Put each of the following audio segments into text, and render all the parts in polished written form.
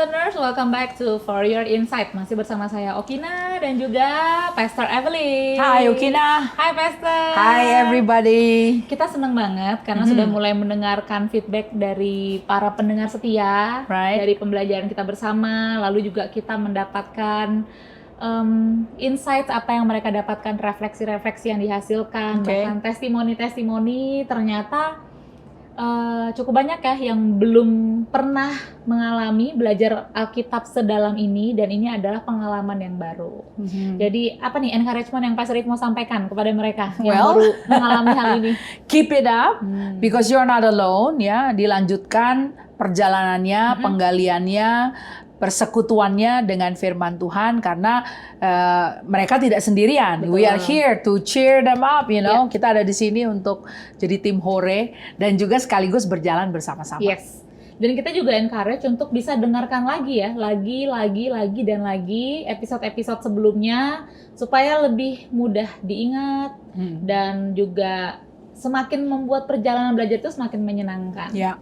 listeners, welcome back to For Your Insight. Masih bersama saya Okina dan juga Pastor Evelyn. Hai Okina. Hai Pastor. Hai everybody. Kita senang banget karena sudah mulai mendengarkan feedback dari para pendengar setia, dari pembelajaran kita bersama. Lalu juga kita mendapatkan insights apa yang mereka dapatkan, refleksi-refleksi yang dihasilkan, bahkan testimoni-testimoni. Ternyata cukup banyak ya yang belum pernah mengalami belajar Alkitab sedalam ini, dan ini adalah pengalaman yang baru. Jadi apa nih encouragement yang Pastor Rick mau sampaikan kepada mereka yang baru mengalami hal ini? Keep it up, because you're not alone ya. Dilanjutkan perjalanannya, penggaliannya, persekutuannya dengan firman Tuhan, karena mereka tidak sendirian. Betul. We are here to cheer them up, you know. Kita ada di sini untuk jadi tim Hore dan juga sekaligus berjalan bersama-sama. Yes. Dan kita juga encourage untuk bisa dengarkan lagi ya, lagi dan lagi episode-episode sebelumnya supaya lebih mudah diingat dan juga semakin membuat perjalanan belajar itu semakin menyenangkan. Ya.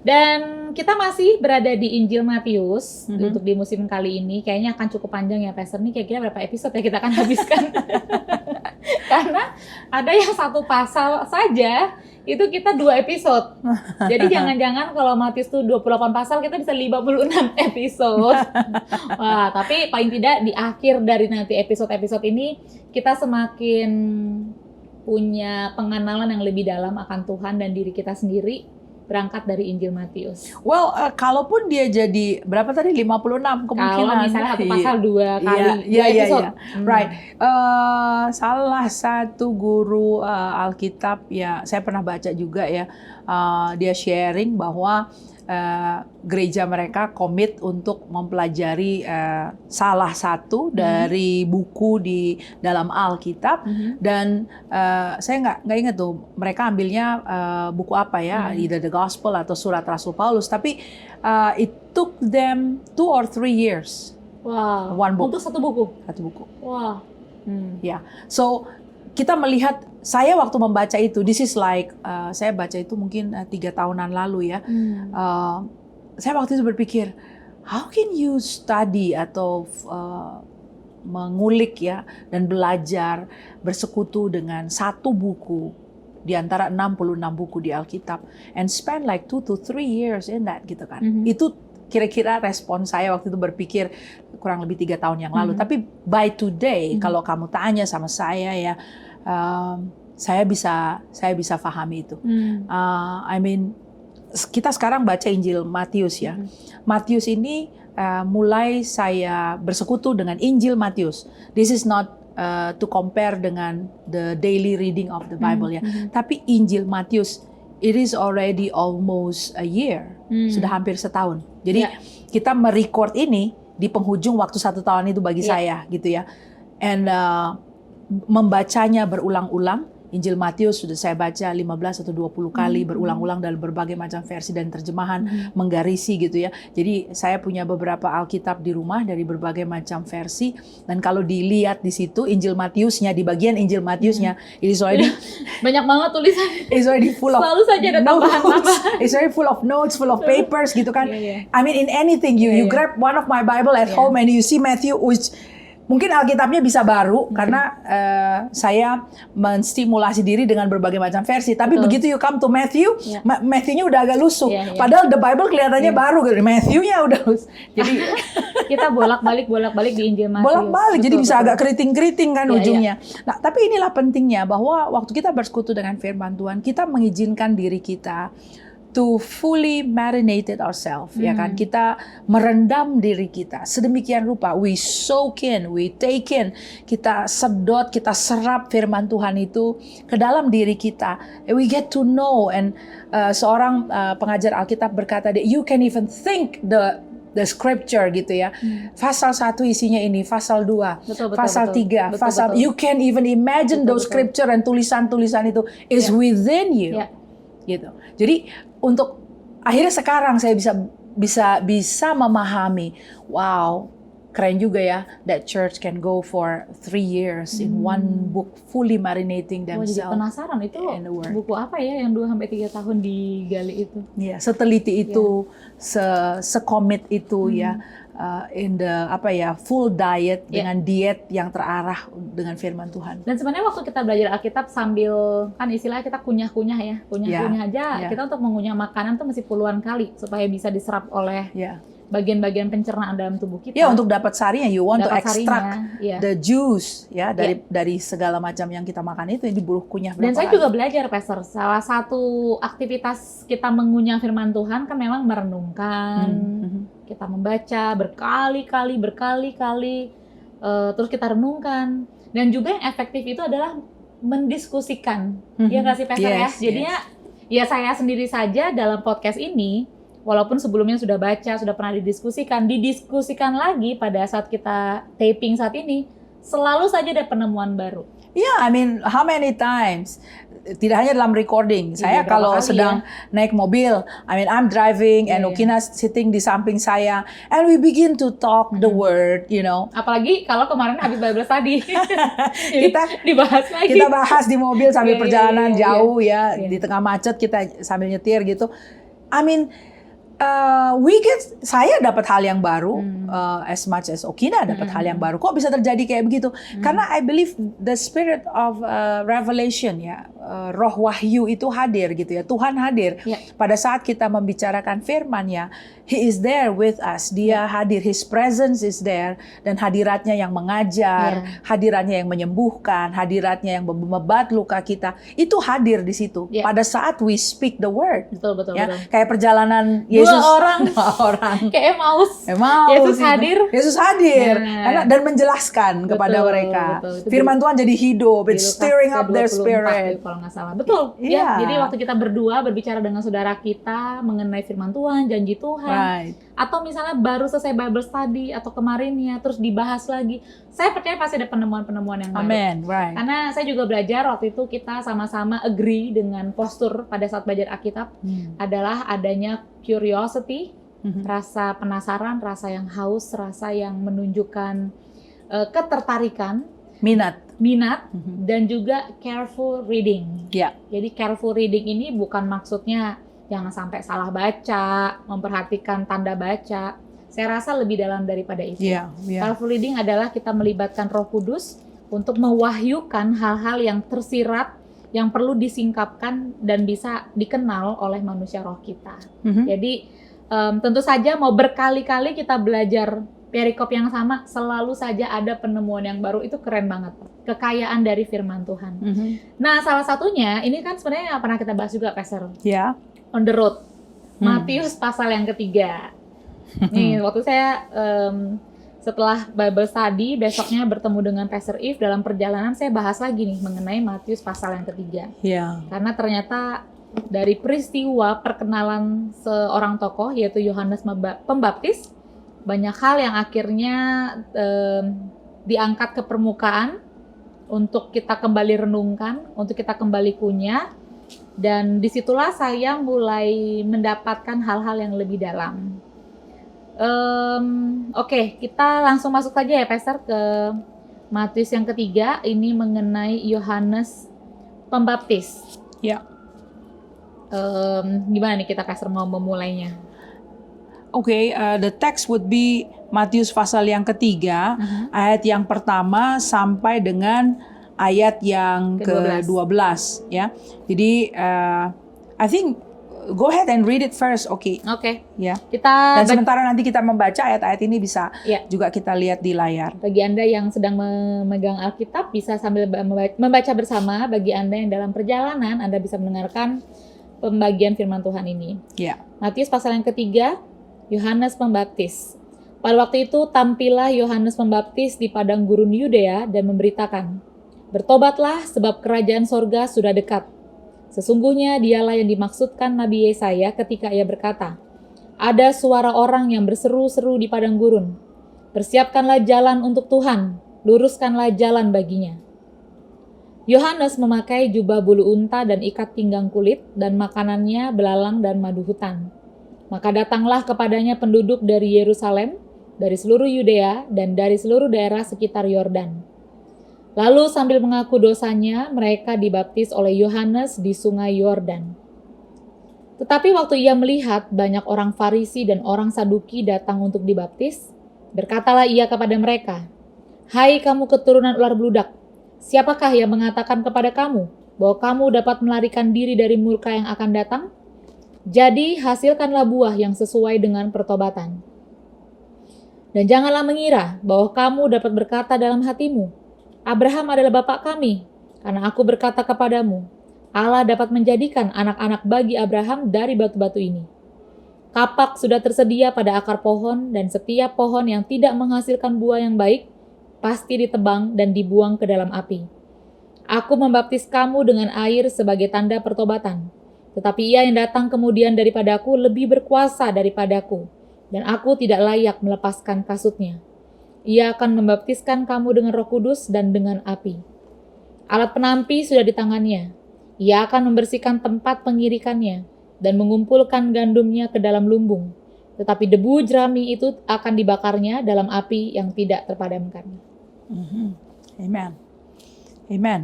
Dan kita masih berada di Injil Matius untuk di musim kali ini. Kayaknya akan cukup panjang ya, Pastor. Nih kira-kira berapa episode ya kita akan habiskan? Karena ada yang satu pasal saja, itu kita 2 episode. Jadi jangan-jangan kalau Matius tuh 28 pasal, kita bisa 56 episode. Wah, tapi paling tidak di akhir dari nanti episode-episode ini, kita semakin punya pengenalan yang lebih dalam akan Tuhan dan diri kita sendiri, berangkat dari Injil Matius. Well, kalaupun dia jadi berapa tadi 56 kemungkinan. Kalau misalnya satu pasal 2 kali 2 episode. Right. Salah satu guru Alkitab ya, saya pernah baca juga ya. Dia sharing bahwa gereja mereka komit untuk mempelajari salah satu dari buku di dalam Alkitab, dan saya nggak ingat tuh mereka ambilnya buku apa ya, either the Gospel atau surat Rasul Paulus, tapi it took them 2 or 3 years. Wow. One book. Untuk satu buku. Wow. Ya, so kita melihat, saya waktu membaca itu, this is like, saya baca itu mungkin 3 tahunan lalu ya. Saya waktu itu berpikir, how can you study atau mengulik ya, dan belajar, bersekutu dengan satu buku di antara 66 buku di Alkitab, and spend like 2 to 3 years in that, gitu kan. Itu kira-kira respon saya waktu itu, berpikir kurang lebih 3 tahun yang lalu. Tapi by today, kalau kamu tanya sama saya ya, saya bisa pahami itu. I mean, kita sekarang baca Injil Matius ya. Matius ini mulai saya bersekutu dengan Injil Matius. This is not to compare dengan the daily reading of the Bible ya. Tapi Injil Matius, it is already almost a year. Sudah hampir setahun. Jadi kita merecord ini di penghujung waktu 1 tahun itu bagi saya gitu ya. And membacanya berulang-ulang. Injil Matius sudah saya baca 15 atau 20 kali berulang-ulang dalam berbagai macam versi dan terjemahan, menggarisi gitu ya. Jadi saya punya beberapa Alkitab di rumah dari berbagai macam versi, dan kalau dilihat di situ Injil Matiusnya, di bagian Injil Matiusnya, it is already banyak banget tulisan. It's already full of selalu saja ada tambahan-tambahan. It's already full of notes, full of papers gitu kan. I mean in anything you grab one of my Bible at home and you see Matthew, which mungkin Alkitabnya bisa baru karena saya menstimulasi diri dengan berbagai macam versi. Tapi begitu you come to Matthew, Matthew-nya udah agak lusuh. Padahal the Bible kelihatannya baru, Matthew-nya udah lusuh. Jadi kita bolak-balik di Injil Matius. Bolak-balik, jadi bisa agak keriting-keriting kan ujungnya. Nah, tapi inilah pentingnya bahwa waktu kita bersekutu dengan firman Tuhan, kita mengizinkan diri kita to fully marinated ourselves, ya kan? Kita merendam diri kita sedemikian rupa, we soak in, we take in, kita sedot, kita serap firman Tuhan itu ke dalam diri kita. We get to know, and seorang pengajar Alkitab berkata, that you can even think the scripture gitu ya. Pasal 1 isinya ini, pasal 2, pasal 3, pasal you can even imagine those scripture, dan tulisan-tulisan itu is within you. Gitu. Jadi untuk akhirnya sekarang saya bisa memahami, wow, keren juga ya, that church can go for 3 years in one book, fully marinating Jadi themselves penasaran itu in the word. buku apa ya yang 2-3 tahun digali itu? Ya, seteliti itu, sekomit itu ya, in the full diet dengan diet yang terarah dengan firman Tuhan. Dan sebenarnya waktu kita belajar Alkitab sambil kan istilahnya kita kunyah-kunyah ya, kunyah-kunyah aja. Kita untuk mengunyah makanan tuh mesti puluhan kali supaya bisa diserap oleh bagian-bagian pencernaan dalam tubuh kita. Ya, untuk dapat sarinya, you want to extract sarinya, the juice ya dari segala macam yang kita makan itu yang diburu kunyah. Dan saya juga belajar, Pastor, salah satu aktivitas kita mengunyah firman Tuhan kan memang merenungkan, kita membaca berkali-kali, terus kita renungkan. Dan juga yang efektif itu adalah mendiskusikan, ya nggak sih, Pastor ya? Jadinya ya saya sendiri saja dalam podcast ini, walaupun sebelumnya sudah baca, sudah pernah didiskusikan lagi pada saat kita taping saat ini, selalu saja ada penemuan baru. Yeah, I mean, how many times? Tidak hanya dalam recording. Saya kalau sedang naik mobil, I mean, I'm driving and Okina sitting di samping saya, and we begin to talk the word, you know. Apalagi kalau kemarin habis Bible study, kita dibahas lagi. Kita bahas di mobil sambil perjalanan jauh ya, di tengah macet kita sambil nyetir gitu. I mean, saya dapat hal yang baru, as much as Okina dapat hal yang baru. Kok bisa terjadi kayak begitu? Karena I believe the spirit of revelation ya, roh wahyu itu hadir gitu ya. Tuhan hadir pada saat kita membicarakan firman-Nya. He is there with us. Dia hadir. His presence is there. Dan hadiratnya yang mengajar, hadiratnya yang menyembuhkan, hadiratnya yang membebat luka kita, itu hadir di situ. Pada saat we speak the word. Betul. Kayak perjalanan Yesus. Dua orang. Kayak Emmaus. Yesus hadir. Dan menjelaskan kepada mereka. Firman Tuhan jadi hidup. It's stirring up their spirit. Kalau nggak salah. Betul. Ya. Jadi waktu kita berdua berbicara dengan saudara kita mengenai firman Tuhan, janji Tuhan. Atau misalnya baru selesai Bible study atau kemarinnya terus dibahas lagi, saya percaya pasti ada penemuan-penemuan yang baru. Amen. Karena saya juga belajar waktu itu kita sama-sama agree dengan postur pada saat belajar Alkitab adalah adanya curiosity, rasa penasaran, rasa yang haus, rasa yang menunjukkan ketertarikan, minat, dan juga careful reading. Jadi careful reading ini bukan maksudnya jangan sampai salah baca, memperhatikan tanda baca. Saya rasa lebih dalam daripada itu. Careful reading adalah kita melibatkan Roh Kudus untuk mewahyukan hal-hal yang tersirat, yang perlu disingkapkan dan bisa dikenal oleh manusia roh kita. Jadi tentu saja mau berkali-kali kita belajar perikop yang sama, selalu saja ada penemuan yang baru. Itu keren banget. Kekayaan dari firman Tuhan. Nah, salah satunya, ini kan sebenarnya pernah kita bahas juga, Pastor. On the road. Matius pasal yang ketiga. Nih, waktu saya setelah Bible study, besoknya bertemu dengan Pastor Eve dalam perjalanan, saya bahas lagi nih mengenai Matius pasal yang ketiga. Karena ternyata dari peristiwa perkenalan seorang tokoh, yaitu Yohanes Pembaptis, banyak hal yang akhirnya diangkat ke permukaan untuk kita kembali renungkan, untuk kita kembali kunyah. Dan disitulah saya mulai mendapatkan hal-hal yang lebih dalam. Oke, kita langsung masuk saja ya, Pastor, ke Matius yang ketiga. Ini mengenai Yohanes Pembaptis. Gimana nih kita, Pastor, mau memulainya? The text would be Matius pasal yang ketiga, ayat yang pertama sampai dengan ayat yang ke-12 ya. Jadi I think go ahead and read it first, ya. Dan sementara nanti kita membaca ayat-ayat ini bisa juga kita lihat di layar. Bagi Anda yang sedang memegang Alkitab bisa sambil membaca bersama. Bagi Anda yang dalam perjalanan, Anda bisa mendengarkan pembagian firman Tuhan ini. Matius pasal yang ketiga, Yohanes Pembaptis. Pada waktu itu tampillah Yohanes Pembaptis di padang gurun Yudea dan memberitakan, "Bertobatlah sebab kerajaan sorga sudah dekat." Sesungguhnya dialah yang dimaksudkan Nabi Yesaya ketika ia berkata, "Ada suara orang yang berseru-seru di padang gurun, persiapkanlah jalan untuk Tuhan, luruskanlah jalan baginya." Yohanes memakai jubah bulu unta dan ikat pinggang kulit, dan makanannya belalang dan madu hutan. Maka datanglah kepadanya penduduk dari Yerusalem dari seluruh Yudea dan dari seluruh daerah sekitar Yordan. Lalu sambil mengaku dosanya, mereka dibaptis oleh Yohanes di sungai Yordan. Tetapi waktu ia melihat banyak orang Farisi dan orang Saduki datang untuk dibaptis, berkatalah ia kepada mereka, "Hai kamu keturunan ular beludak, siapakah yang mengatakan kepada kamu bahwa kamu dapat melarikan diri dari murka yang akan datang? Jadi hasilkanlah buah yang sesuai dengan pertobatan. Dan janganlah mengira bahwa kamu dapat berkata dalam hatimu, Abraham adalah bapak kami, karena aku berkata kepadamu, Allah dapat menjadikan anak-anak bagi Abraham dari batu-batu ini. Kapak sudah tersedia pada akar pohon, dan setiap pohon yang tidak menghasilkan buah yang baik, pasti ditebang dan dibuang ke dalam api. Aku membaptis kamu dengan air sebagai tanda pertobatan, tetapi ia yang datang kemudian daripadaku lebih berkuasa daripadaku, dan aku tidak layak melepaskan kasutnya. Ia akan membaptiskan kamu dengan Roh Kudus dan dengan api. Alat penampi sudah di tangannya. Ia akan membersihkan tempat pengirikannya dan mengumpulkan gandumnya ke dalam lumbung. Tetapi debu jerami itu akan dibakarnya dalam api yang tidak terpadamkan." Amen. Amen.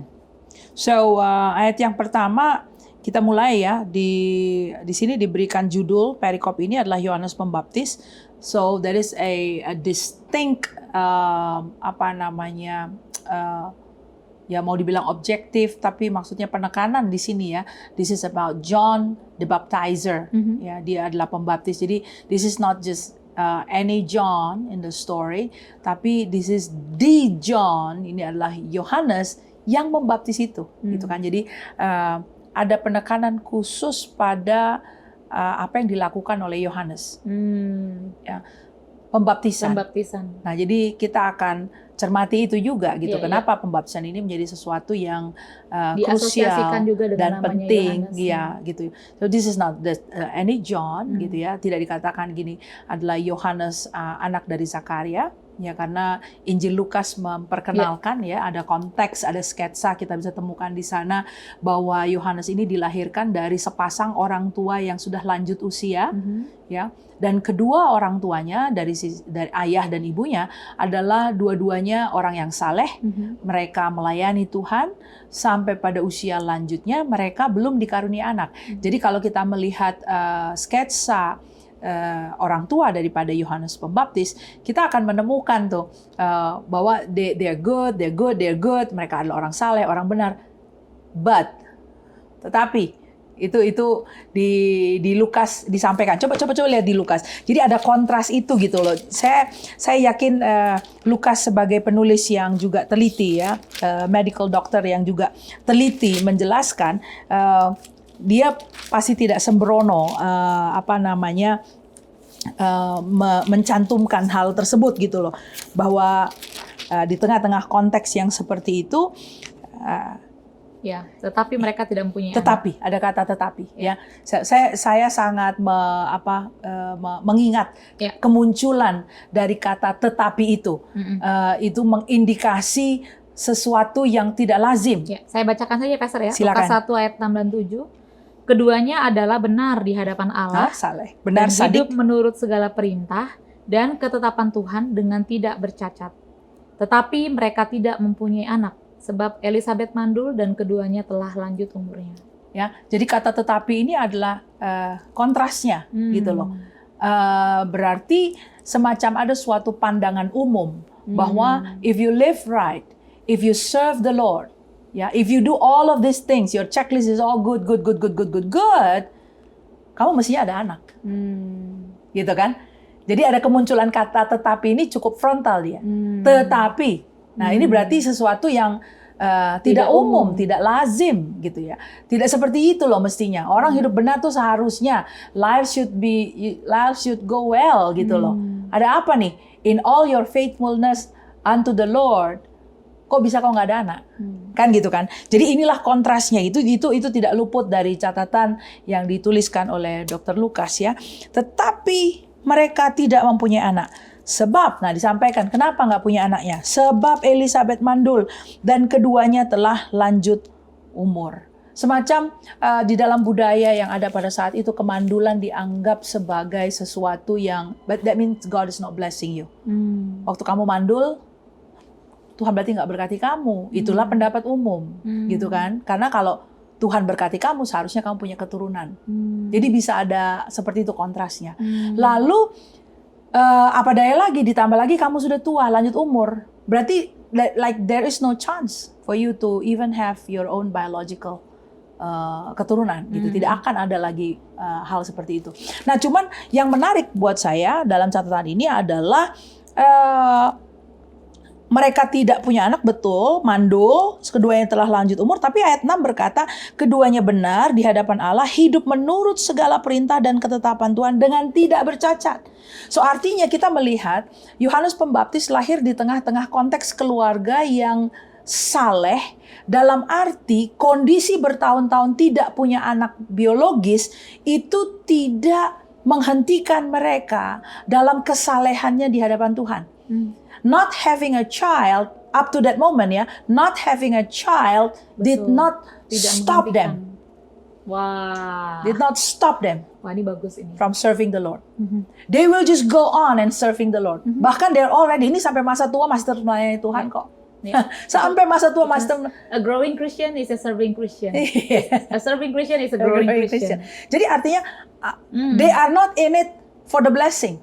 So, ayat yang pertama kita mulai ya, di sini diberikan judul perikop ini adalah Yohanes Pembaptis. So there is a distinct ya mau dibilang objektif, tapi maksudnya penekanan di sini ya. This is about John the Baptizer. Ya, dia adalah pembaptis. Jadi this is not just any John in the story, tapi this is the John. Ini adalah Yohanes yang membaptis itu, gitu kan. Jadi ada penekanan khusus pada apa yang dilakukan oleh Yohanes. Ya, pembaptisan. Nah, jadi kita akan cermati itu juga gitu. Kenapa pembaptisan ini menjadi sesuatu yang krusial juga dengan dan penting, Yohanes. ya gitu. So this is not any John gitu ya. Tidak dikatakan gini adalah Yohanes anak dari Zakaria. Ya, karena Injil Lukas memperkenalkan ya, ada konteks, ada sketsa kita bisa temukan di sana bahwa Yohanes ini dilahirkan dari sepasang orang tua yang sudah lanjut usia, ya. Dan kedua orang tuanya dari ayah dan ibunya adalah dua-duanya orang yang saleh. Mereka melayani Tuhan sampai pada usia lanjutnya mereka belum dikaruniai anak. Jadi kalau kita melihat sketsa orang tua daripada Yohanes Pembaptis, kita akan menemukan tuh bahwa they're good, mereka adalah orang saleh, orang benar. Tetapi itu di Lukas disampaikan. Coba lihat di Lukas. Jadi ada kontras itu gitu loh. Saya yakin Lukas sebagai penulis yang juga teliti ya, medical doctor yang juga teliti menjelaskan. Dia pasti tidak sembrono mencantumkan hal tersebut gitu loh, bahwa di tengah-tengah konteks yang seperti itu ya, tetapi mereka tidak mempunyai tetapi anak. Ada kata tetapi ya. Saya sangat mengingat kemunculan dari kata tetapi itu. Itu mengindikasi sesuatu yang tidak lazim. Ya, saya bacakan saja Pastor ya. Silakan. Lukas 1 ayat 6 dan 7. Keduanya adalah benar di hadapan Allah, saleh, benar, dan hidup menurut segala perintah dan ketetapan Tuhan dengan tidak bercacat. Tetapi mereka tidak mempunyai anak, sebab Elisabet mandul dan keduanya telah lanjut umurnya. Ya, jadi kata tetapi ini adalah kontrasnya gitu loh. Berarti semacam ada suatu pandangan umum bahwa if you live right, if you serve the Lord, ya, if you do all of these things, your checklist is all good, kamu mestinya ada anak. Gitu kan? Jadi ada kemunculan kata tetapi ini cukup frontal dia. Tetapi. Nah, ini berarti sesuatu yang tidak umum, tidak lazim gitu ya. Tidak seperti itu loh mestinya. Orang hidup benar tuh seharusnya life should go well gitu loh. Ada apa nih? In all your faithfulness unto the Lord, kok bisa kau nggak ada anak? Kan gitu kan. Jadi inilah kontrasnya. Itu tidak luput dari catatan yang dituliskan oleh Dr. Lukas ya. Tetapi mereka tidak mempunyai anak. Sebab, nah disampaikan kenapa nggak punya anaknya? Sebab Elisabet mandul dan keduanya telah lanjut umur. Semacam di dalam budaya yang ada pada saat itu, kemandulan dianggap sebagai sesuatu yang, but that means God is not blessing you. Waktu kamu mandul, Tuhan berarti nggak berkati kamu. Itulah pendapat umum, gitu kan? Karena kalau Tuhan berkati kamu, seharusnya kamu punya keturunan. Jadi bisa ada seperti itu kontrasnya. Lalu apa daya lagi, ditambah lagi kamu sudah tua, lanjut umur. Berarti like there is no chance for you to even have your own biological keturunan gitu. Tidak akan ada lagi hal seperti itu. Nah, cuman yang menarik buat saya dalam catatan ini adalah mereka tidak punya anak, betul, mandul, keduanya telah lanjut umur, tapi ayat 6 berkata, keduanya benar di hadapan Allah, hidup menurut segala perintah dan ketetapan Tuhan dengan tidak bercacat. So artinya kita melihat Yohanes Pembaptis lahir di tengah-tengah konteks keluarga yang saleh, dalam arti kondisi bertahun-tahun tidak punya anak biologis itu tidak menghentikan mereka dalam kesalehannya di hadapan Tuhan. Not having a child up to that moment, ya, not having a child did not stop them. Wah. Did not stop them Wah, ini bagus ini. from serving the Lord. They will just go on and serving the Lord. Bahkan they're already, ini sampai masa tua masih terus melayani Tuhan kok. Yeah. Sampai masa tua masih terus. A growing Christian is a serving Christian. Yeah. A serving Christian is a growing Christian. Jadi artinya they are not in it for the blessing.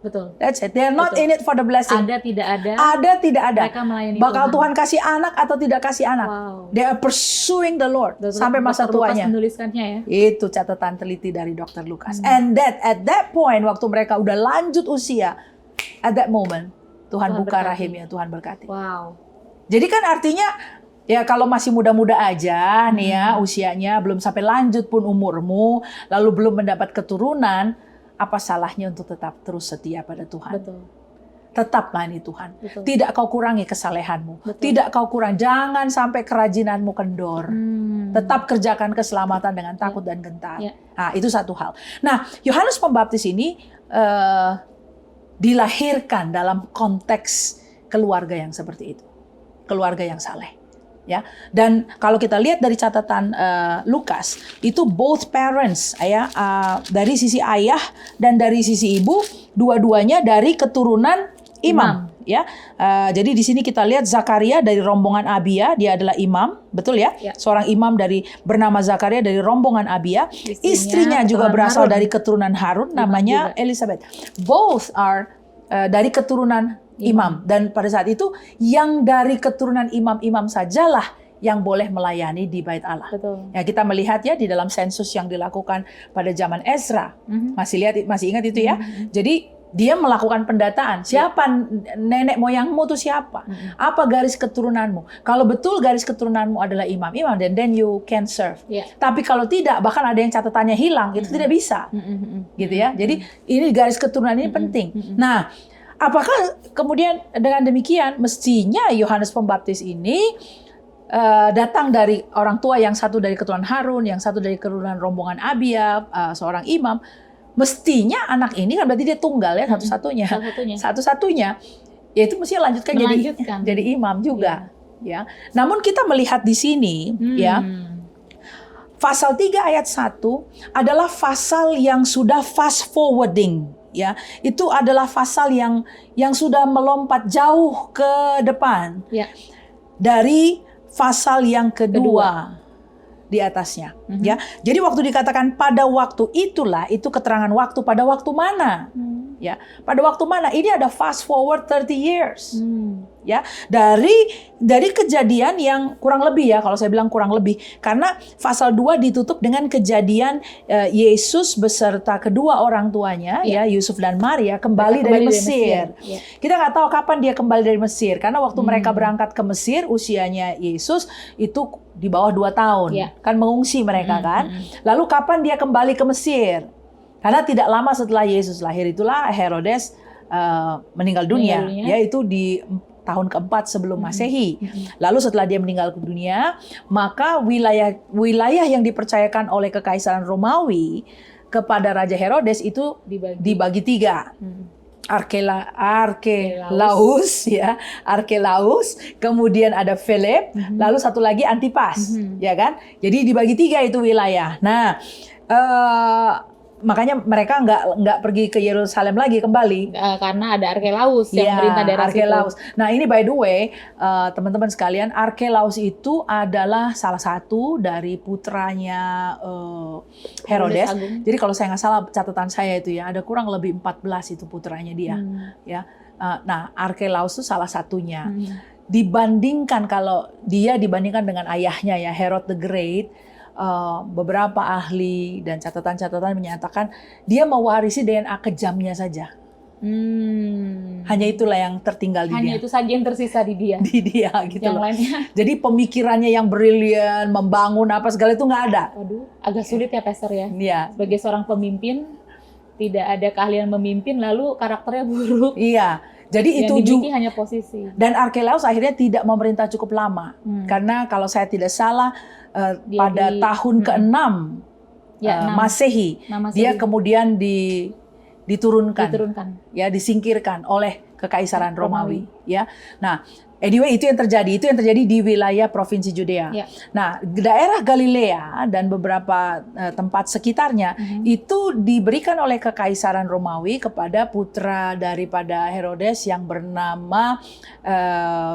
Betul. That's it. They are not Betul. in it for the blessing. Ada tidak ada. Ada tidak ada. Mereka melayani Bakal Tuhan kasih anak atau tidak kasih anak. Wow. They are pursuing the Lord Dr. sampai masa Dr. Lukas tuanya. menuliskannya ya. Itu catatan teliti dari Dr. Lukas. And that at that point waktu mereka udah lanjut usia, at that moment Tuhan buka berkati. rahimnya, Tuhan berkati. Wow. Jadi kan artinya ya kalau masih muda-muda aja nih ya usianya, belum sampai lanjut pun umurmu, lalu belum mendapat keturunan, apa salahnya untuk tetap terus setia pada Tuhan? Betul. Tetap layani Tuhan. Betul. Tidak kau kurangi kesalehanmu. Betul. Tidak kau kurang. Jangan sampai kerajinanmu kendor. Tetap kerjakan keselamatan dengan takut dan gentar. Ya. Nah, itu satu hal. Nah, Yohanes Pembaptis ini dilahirkan dalam konteks keluarga yang seperti itu. Keluarga yang saleh. Ya, dan kalau kita lihat dari catatan Lukas, itu both parents, ya, dari sisi ayah dan dari sisi ibu, dua-duanya dari keturunan imam. Ya, jadi di sini kita lihat Zakaria dari rombongan Abia, dia adalah imam, betul ya? Ya. Seorang imam dari bernama Zakaria dari rombongan Abia. Istrinya juga keturunan berasal Harun. dari keturunan Harun, namanya juga. Elizabeth. Both are dari keturunan imam. Dan pada saat itu yang dari keturunan imam-imam sajalah yang boleh melayani di Bait Allah. Betul. Ya, kita melihat ya di dalam sensus yang dilakukan pada zaman Ezra. Masih ingat itu ya? Jadi dia melakukan pendataan. Siapa nenek moyangmu itu siapa? Apa garis keturunanmu? Kalau betul garis keturunanmu adalah imam-imam, then you can serve. Yeah. Tapi kalau tidak, bahkan ada yang catatannya hilang, itu tidak bisa. Gitu ya. Jadi ini garis keturunan ini penting. Nah, apakah kemudian dengan demikian mestinya Yohanes Pembaptis ini datang dari orang tua, yang satu dari keturunan Harun, yang satu dari keturunan rombongan Abia, seorang imam. Mestinya anak ini kan berarti dia tunggal ya, satu-satunya. Satu-satunya. Ya itu mesti lanjutkan jadi imam juga. Ya. Namun kita melihat di sini ya. Pasal 3 ayat 1 adalah pasal yang sudah fast forwarding. Ya, itu adalah pasal yang sudah melompat jauh ke depan. Ya. Dari pasal yang kedua di atasnya, ya. Jadi waktu dikatakan pada waktu itulah, itu keterangan waktu, pada waktu mana? Ya, pada waktu mana? Ini ada fast forward 30 years. Ya, dari kejadian yang kurang lebih, ya, kalau saya bilang kurang lebih, karena pasal 2 ditutup dengan kejadian Yesus beserta kedua orang tuanya, ya, Yusuf dan Maria kembali dari Mesir. Kita nggak tahu kapan dia kembali dari Mesir, karena waktu mereka berangkat ke Mesir, usianya Yesus itu di bawah 2 tahun, kan mengungsi mereka kan. Lalu kapan dia kembali ke Mesir? Karena tidak lama setelah Yesus lahir itulah Herodes meninggal dunia, yaitu di tahun keempat sebelum Masehi. Lalu setelah dia meninggal dunia, maka wilayah yang dipercayakan oleh Kekaisaran Romawi kepada Raja Herodes itu dibagi 3. Arkelaus ya, Arkelaus, kemudian ada Philip, lalu satu lagi Antipas, ya kan? Jadi dibagi 3 itu wilayah. Nah, makanya mereka nggak pergi ke Yerusalem lagi kembali. Karena ada Arkelaus yang merintah daerah Arkelaus. situ. Nah ini by the way, teman-teman sekalian, Arkelaus itu adalah salah satu dari putranya Herodes. Jadi kalau saya nggak salah catatan saya itu ya, ada kurang lebih 14 itu putranya dia. Ya. Nah Arkelaus itu salah satunya. Dibandingkan kalau dia dibandingkan dengan ayahnya ya, Herod the Great, beberapa ahli dan catatan-catatan menyatakan dia mewarisi DNA kejamnya saja. Hanya itulah yang tertinggal di dia. Hanya itu saja yang tersisa di dia. Di dia gitu yang loh. Lainnya. Jadi pemikirannya yang brilian, membangun apa segala itu nggak ada. Waduh, agak sulit ya Pastor ya. Iya. Sebagai seorang pemimpin, tidak ada keahlian memimpin, lalu karakternya buruk. Iya. Jadi yang itu dimiliki hanya posisi. Dan Arkelaus akhirnya tidak memerintah cukup lama. Karena kalau saya tidak salah, pada tahun ke-6 Masehi, dia kemudian diturunkan, ya disingkirkan oleh Kekaisaran Romawi. Ya, nah anyway itu yang terjadi di wilayah provinsi Judea. Ya. Nah daerah Galilea dan beberapa tempat sekitarnya itu diberikan oleh Kekaisaran Romawi kepada putra daripada Herodes yang bernama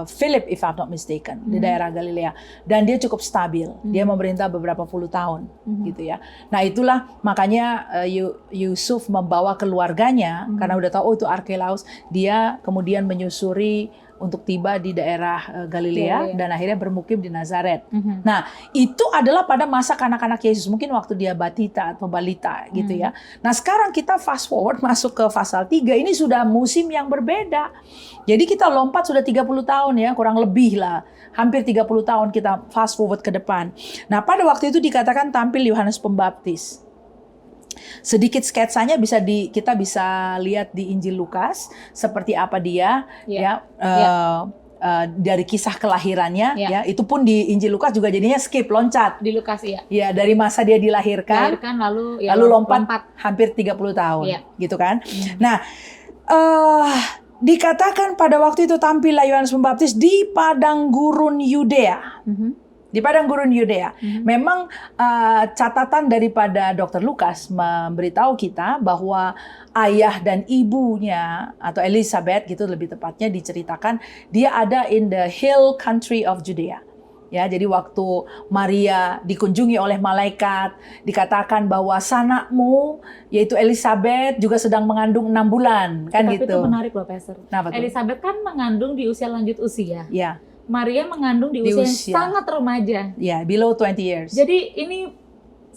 Philip, if I'm not mistaken, di daerah Galilea. Dan dia cukup stabil, dia memerintah beberapa puluh tahun, gitu ya. Nah itulah makanya Yusuf membawa keluarganya karena udah tahu itu Arkelaus, dia kemudian menyusuri untuk tiba di daerah Galilea dan akhirnya bermukim di Nazaret. Nah, itu adalah pada masa kanak-kanak Yesus, mungkin waktu dia batita atau balita gitu ya. Nah, sekarang kita fast forward masuk ke pasal 3, ini sudah musim yang berbeda. Jadi kita lompat sudah 30 tahun ya, kurang lebih lah. Hampir 30 tahun kita fast forward ke depan. Nah, pada waktu itu dikatakan tampil Yohanes Pembaptis. Sedikit sketsanya kita bisa lihat di Injil Lukas seperti apa dia dari kisah kelahirannya ya, itu pun di Injil Lukas juga jadinya skip, loncat di Lukas ya dari masa dia dilahirkan lalu lompat hampir 30 tahun gitu kan. Nah dikatakan pada waktu itu tampillah Yohanes Pembaptis di padang gurun Yudea. Di padang gurun Yudea. Memang catatan daripada Dr. Lukas memberitahu kita bahwa ayah dan ibunya atau Elizabeth gitu lebih tepatnya diceritakan dia ada in the hill country of Judea. Ya, jadi waktu Maria dikunjungi oleh malaikat, dikatakan bahwa sanakmu yaitu Elizabeth juga sedang mengandung 6 bulan, kan gitu. Tapi itu menarik loh, Pastor. Elizabeth kan mengandung di usia lanjut usia. Ya. Maria mengandung di usia yang sangat remaja. Ya, below 20 years. Jadi ini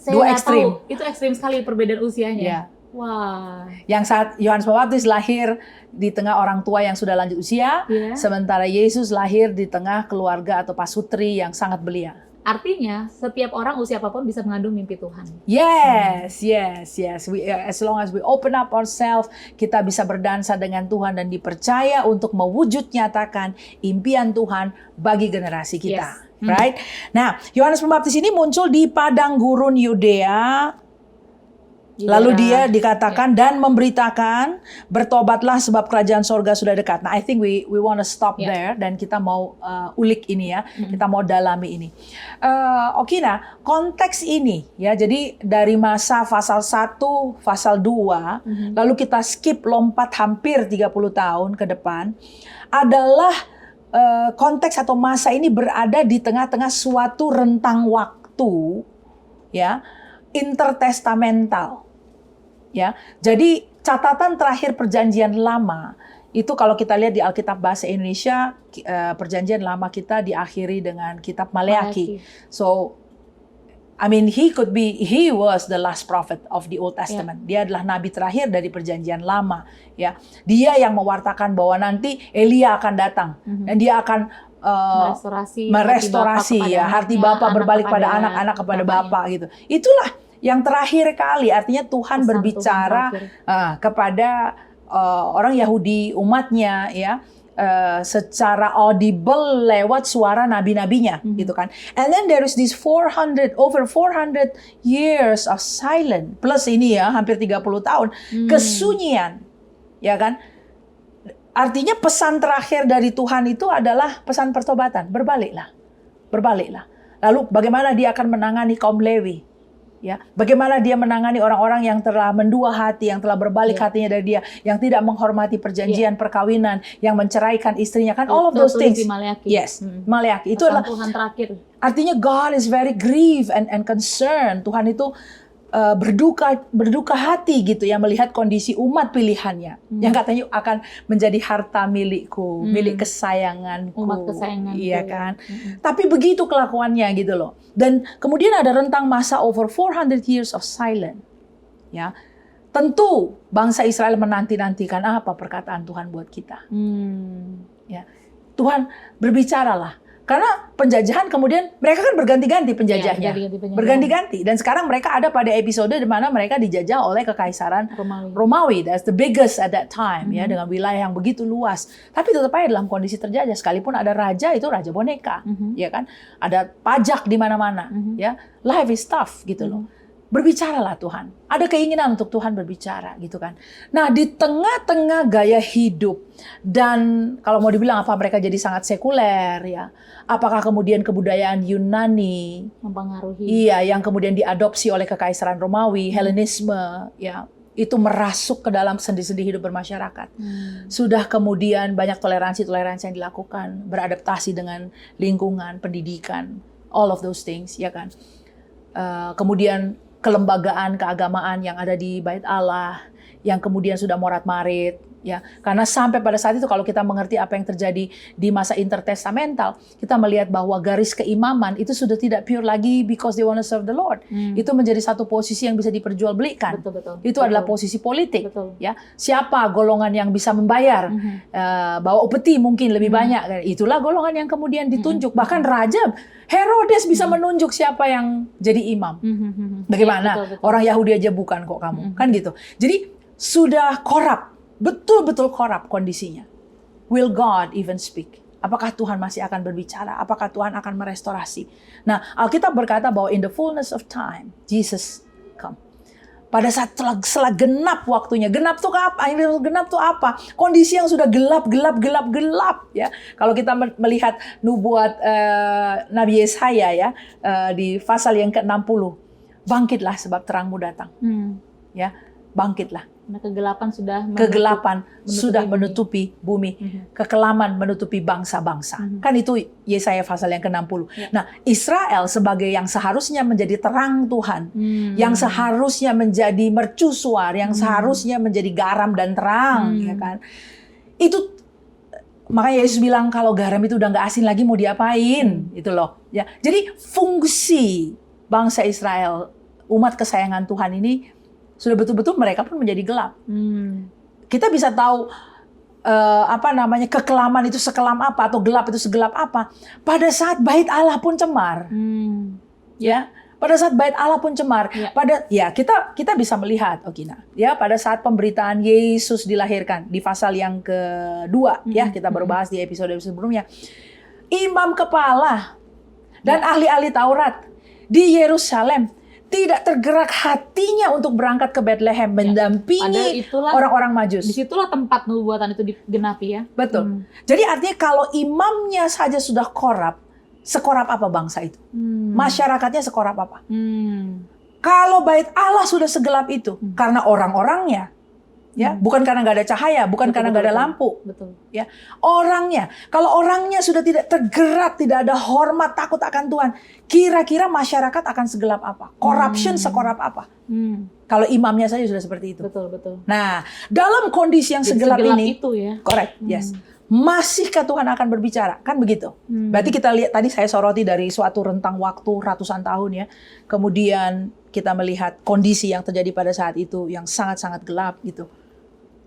saya nggak tahu, itu ekstrim sekali perbedaan usianya. Ya. Wah. Yang saat Yohanes Pembaptis lahir di tengah orang tua yang sudah lanjut usia, sementara Yesus lahir di tengah keluarga atau pasutri yang sangat belia. Artinya setiap orang usia apapun bisa mengandung mimpi Tuhan. Yes. As long as we open up ourselves, kita bisa berdansa dengan Tuhan dan dipercaya untuk mewujud nyatakan impian Tuhan bagi generasi kita. Right? Nah, Yohanes Pembaptis ini muncul di padang gurun Yudea. Lalu dia dikatakan dan memberitakan, bertobatlah sebab kerajaan sorga sudah dekat. Nah, I think we want to stop there dan kita mau ulik ini ya, kita mau dalami ini. Oke, nah konteks ini ya, jadi dari masa pasal 1, pasal 2, lalu kita skip lompat hampir 30 tahun ke depan, adalah konteks atau masa ini berada di tengah-tengah suatu rentang waktu ya, intertestamental. Ya, jadi catatan terakhir perjanjian lama itu kalau kita lihat di Alkitab bahasa Indonesia, perjanjian lama kita diakhiri dengan kitab Maleaki. So, I mean he was the last prophet of the Old Testament. Dia adalah nabi terakhir dari perjanjian lama. Ya, dia yang mewartakan bahwa nanti Elia akan datang dan dia akan merestorasi hati bapa berbalik pada anak-anak kepada bapa gitu. Itulah yang terakhir kali, artinya Tuhan berbicara kepada orang Yahudi umatnya ya secara audible lewat suara nabi-nabinya gitu kan. And then there is this over 400 years of silence plus ini ya hampir 30 tahun kesunyian ya kan. Artinya pesan terakhir dari Tuhan itu adalah pesan pertobatan. Berbaliklah. Berbaliklah. Lalu bagaimana dia akan menangani kaum Lewi? Ya, bagaimana dia menangani orang-orang yang telah mendua hati, yang telah berbalik hatinya dari dia, yang tidak menghormati perjanjian perkawinan, yang menceraikan istrinya, kan all of those things. Yes, Maleaki. Itu adalah Tuhan terakhir. Artinya God is very grieved and concerned. Tuhan itu berduka hati gitu ya melihat kondisi umat pilihannya yang katanya akan menjadi harta milikku, milik kesayanganku. Umat kesayanganku. Iya kan? Tapi begitu kelakuannya gitu loh. Dan kemudian ada rentang masa over 400 years of silence. Ya. Tentu bangsa Israel menanti-nantikan apa perkataan Tuhan buat kita. Ya. Tuhan berbicaralah. Karena penjajahan kemudian mereka kan berganti-ganti penjajahnya. Berganti-ganti. Dan sekarang mereka ada pada episode di mana mereka dijajah oleh Kekaisaran Romawi. That's the biggest at that time. Ya, dengan wilayah yang begitu luas. Tapi tetap aja dalam kondisi terjajah. Sekalipun ada raja, itu raja boneka. Ya kan? Ada pajak di mana-mana. Ya, life is tough gitu loh. Berbicaralah Tuhan. Ada keinginan untuk Tuhan berbicara gitu kan. Nah, di tengah-tengah gaya hidup dan kalau mau dibilang apa mereka jadi sangat sekuler ya. Apakah kemudian kebudayaan Yunani mempengaruhi? Iya, yang kemudian diadopsi oleh Kekaisaran Romawi, Helenisme ya. Itu merasuk ke dalam sendi-sendi hidup bermasyarakat. Sudah kemudian banyak toleransi-toleransi yang dilakukan, beradaptasi dengan lingkungan, pendidikan, all of those things ya kan. Kemudian kelembagaan keagamaan yang ada di Bait Allah yang kemudian sudah morat-marit ya, karena sampai pada saat itu kalau kita mengerti apa yang terjadi di masa intertestamental, kita melihat bahwa garis keimaman itu sudah tidak pure lagi because they want to serve the Lord. Itu menjadi satu posisi yang bisa diperjualbelikan. Itu adalah posisi politik. Ya, siapa golongan yang bisa membayar bawa upeti mungkin lebih banyak, itulah golongan yang kemudian ditunjuk. Bahkan raja Herodes bisa menunjuk siapa yang jadi imam. Bagaimana? Orang Yahudi aja bukan kok kamu. Kan gitu. Jadi sudah korup. Betul-betul korup kondisinya. Will God even speak? Apakah Tuhan masih akan berbicara? Apakah Tuhan akan merestorasi? Nah, Alkitab berkata bahwa in the fullness of time, Jesus come. Pada saat setelah genap waktunya. Genap tuh apa? Genap tuh apa? Kondisi yang sudah gelap ya. Kalau kita melihat nubuat Nabi Yesaya ya di pasal yang ke-60. Bangkitlah sebab terangmu datang. Ya, bangkitlah. Nah, kegelapan sudah menutupi bumi. Kekelaman menutupi bangsa-bangsa. Kan itu Yesaya pasal yang ke-60. Nah, Israel sebagai yang seharusnya menjadi terang Tuhan, yang seharusnya menjadi mercusuar, yang seharusnya menjadi garam dan terang, ya kan? Itu makanya Yesus bilang kalau garam itu udah nggak asin lagi mau diapain, itu loh. Ya, jadi fungsi bangsa Israel, umat kesayangan Tuhan ini sudah betul-betul mereka pun menjadi gelap. Kita bisa tahu kekelaman itu sekelam apa atau gelap itu segelap apa pada saat bait Allah pun cemar. Ya, pada saat bait Allah pun cemar. Kita bisa melihat ya pada saat pemberitaan Yesus dilahirkan di pasal yang kedua ya, kita baru bahas di episode sebelumnya. Imam kepala dan ahli-ahli Taurat di Yerusalem tidak tergerak hatinya untuk berangkat ke Bethlehem mendampingi orang-orang Majus. Disitulah tempat nubuatan itu digenapi ya. Betul. Jadi artinya kalau imamnya saja sudah korup, sekorup apa bangsa itu? Masyarakatnya sekorup apa? Kalau bait Allah sudah segelap itu, karena orang-orangnya, ya, bukan karena nggak ada cahaya, bukan karena nggak ada lampu, ya, orangnya. Kalau orangnya sudah tidak tergerak, tidak ada hormat, takut akan Tuhan, kira-kira masyarakat akan segelap apa? Corruption sekorup apa? Kalau imamnya saja sudah seperti itu. Betul. Nah, dalam kondisi yang segelap ini, itu ya. correct, yes. Masihkah Tuhan akan berbicara? Kan begitu. Berarti kita lihat tadi saya soroti dari suatu rentang waktu ratusan tahun ya. Kemudian kita melihat kondisi yang terjadi pada saat itu yang sangat-sangat gelap gitu.